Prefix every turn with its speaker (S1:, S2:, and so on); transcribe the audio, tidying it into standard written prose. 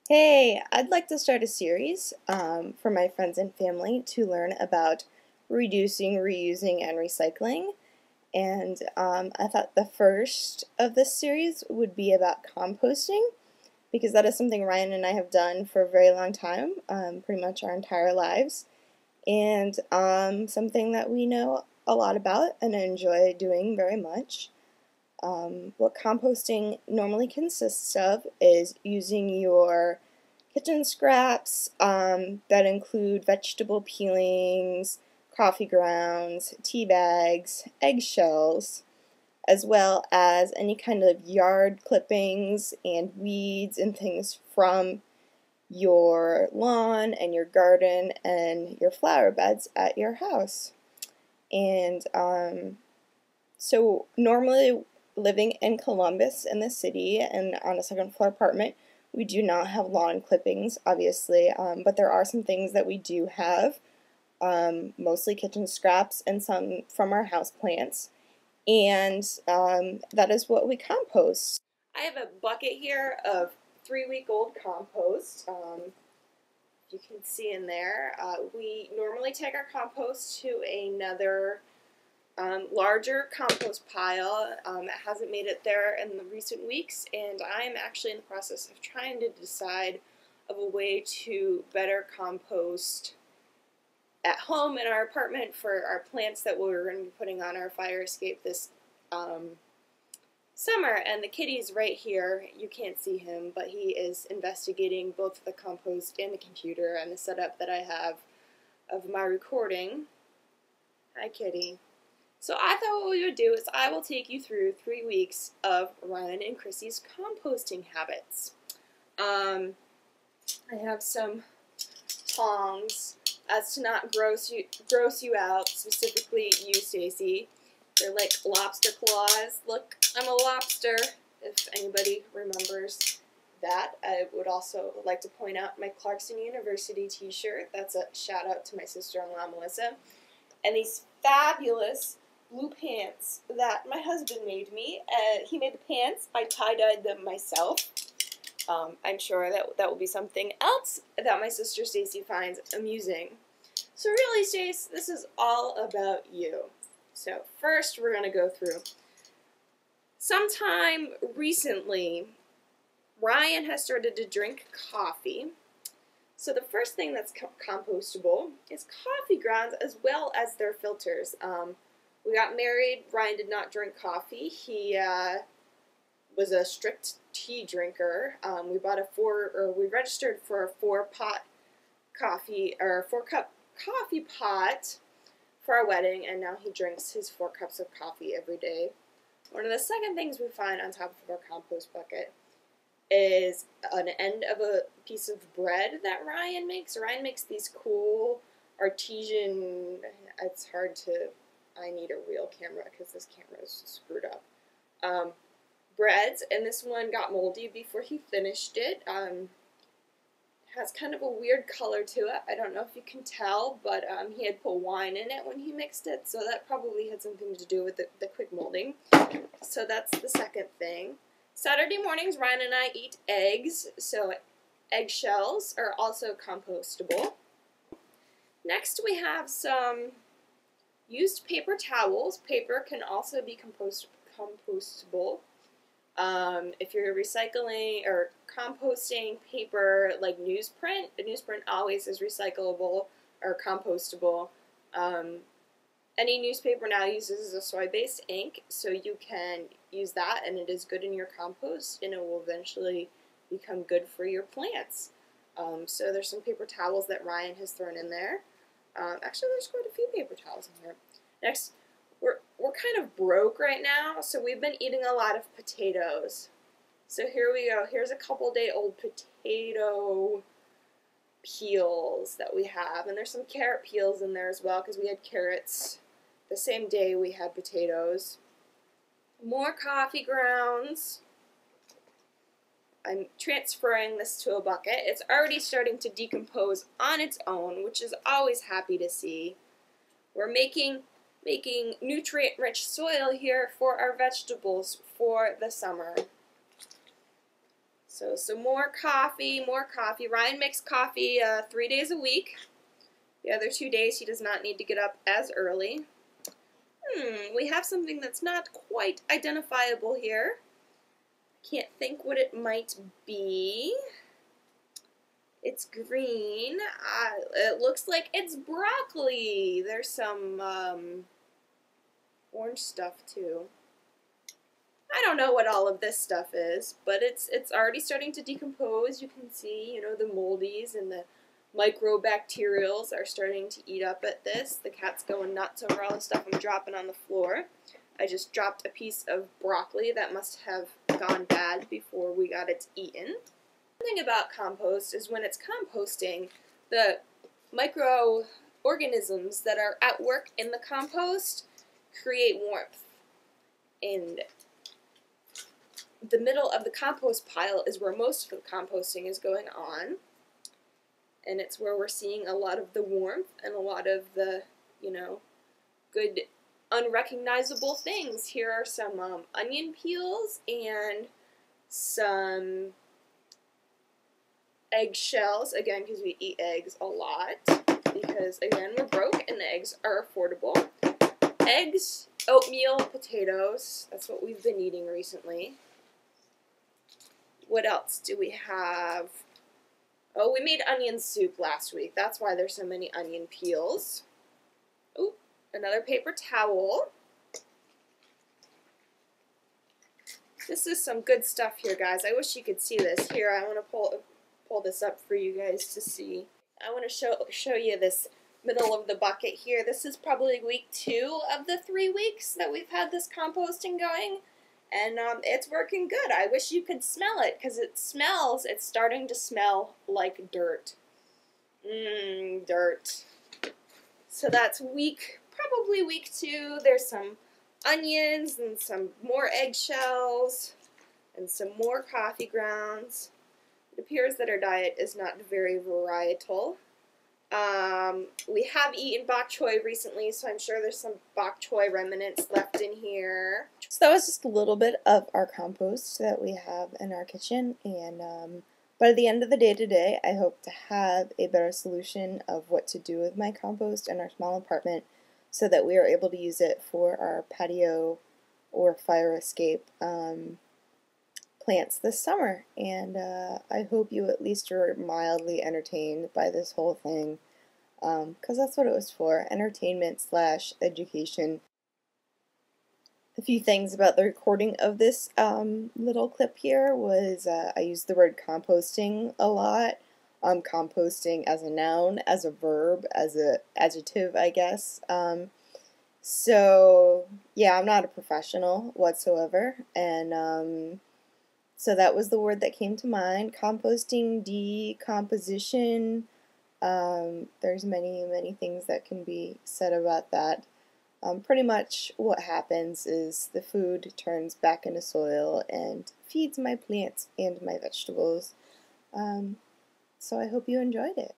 S1: Hey, I'd like to start a series for my friends and family to learn about reducing, reusing, and recycling. And I thought the first of this series would be about composting because that is something Ryan and I have done for a very long time, pretty much our entire lives, and something that we know a lot about and enjoy doing very much. What composting normally consists of is using your kitchen scraps that include vegetable peelings, coffee grounds, tea bags, eggshells, as well as any kind of yard clippings and weeds and things from your lawn and your garden and your flower beds at your house. And so normally living in Columbus in the city and on a second floor apartment, we do not have lawn clippings, obviously, but there are some things that we do have, mostly kitchen scraps and some from our house plants, and that is what we compost. I have a bucket here of 3-week-old compost. You can see in there, we normally take our compost to another larger compost pile. It hasn't made it there in the recent weeks, and I'm actually in the process of trying to decide of a way to better compost at home in our apartment for our plants that we're going to be putting on our fire escape this summer. And the kitty's right here. You can't see him, but he is investigating both the compost and the computer and the setup that I have of my recording. Hi, kitty. So I thought what we would do is I will take you through 3 weeks of Ryan and Chrissy's composting habits. I have some tongs as to not gross you out, specifically you, Stacy. They're like lobster claws. Look, I'm a lobster, if anybody remembers that. I would also like to point out my Clarkson University t-shirt. That's a shout out to my sister-in-law, Melissa. And these fabulous blue pants that my husband made me. He made the pants. I tie-dyed them myself. I'm sure that will be something else that my sister Stacy finds amusing. So really, Stace, this is all about you. So first we're going to go through. Sometime recently, Ryan has started to drink coffee. So the first thing that's compostable is coffee grounds as well as their filters. We got married. Ryan did not drink coffee. He was a strict tea drinker. We registered for a 4-cup coffee pot for our wedding, and now he drinks his 4 cups of coffee every day. One of the second things we find on top of our compost bucket is an end of a piece of bread that Ryan makes. Ryan makes these cool artesian, it's hard to, I need a real camera because this camera is screwed up, breads, and this one got moldy before he finished it. Has kind of a weird color to it. I don't know if you can tell, but he had put wine in it when he mixed it, so that probably had something to do with the quick molding. So that's the second thing. Saturday mornings, Ryan and I eat eggs, so eggshells are also compostable. Next, we have some used paper towels. Paper can also be compostable. If you're recycling or composting paper like newsprint, the newsprint always is recyclable or compostable. Any newspaper now uses a soy-based ink, so you can use that, and it is good in your compost, and it will eventually become good for your plants. So there's some paper towels that Ryan has thrown in there. Actually, there's quite a few paper towels in here. Next, we're kind of broke right now, so we've been eating a lot of potatoes. So here we go. Here's a couple-day-old potato peels that we have, and there's some carrot peels in there as well because we had carrots the same day we had potatoes. More coffee grounds. I'm transferring this to a bucket. It's already starting to decompose on its own, which is always happy to see. We're making nutrient-rich soil here for our vegetables for the summer. So some more coffee, more coffee. Ryan makes coffee 3 days a week. The other 2 days he does not need to get up as early. We have something that's not quite identifiable here. Can't think what it might be. It's green. It looks like it's broccoli. There's some orange stuff too. I don't know what all of this stuff is, but it's already starting to decompose. You can see, you know, the moldies and the microbacterials are starting to eat up at this. The cat's going nuts over all the stuff I'm dropping on the floor. I just dropped a piece of broccoli that must have gone bad before we got it eaten. The thing about compost is when it's composting, the microorganisms that are at work in the compost create warmth. And the middle of the compost pile is where most of the composting is going on. And it's where we're seeing a lot of the warmth and a lot of the, you know, good unrecognizable things. Here are some onion peels and some eggshells, again, because we eat eggs a lot, because, again, we're broke and the eggs are affordable. Eggs, oatmeal, potatoes, that's what we've been eating recently. What else do we have? Oh, we made onion soup last week. That's why there's so many onion peels. Oh, another paper towel. This is some good stuff here, guys. I wish you could see this. Here, I want to pull this up for you guys to see. I want to show you this middle of the bucket here. This is probably week 2 of the 3 weeks that we've had this composting going. And it's working good. I wish you could smell it, because it's starting to smell like dirt. Dirt. So that's probably week 2. There's some onions and some more eggshells and some more coffee grounds. It appears that our diet is not very varietal. We have eaten bok choy recently, so I'm sure there's some bok choy remnants left in here. So that was just a little bit of our compost that we have in our kitchen, and by the end of the day today, I hope to have a better solution of what to do with my compost in our small apartment so that we are able to use it for our patio or fire escape plants this summer. And I hope you at least are mildly entertained by this whole thing, because that's what it was for, entertainment / education. A few things about the recording of this little clip here was I used the word composting a lot. Composting as a noun, as a verb, as an adjective, I guess. So, yeah, I'm not a professional whatsoever, and so that was the word that came to mind. Composting, decomposition. There's many things that can be said about that. Pretty much what happens is the food turns back into soil and feeds my plants and my vegetables. So I hope you enjoyed it.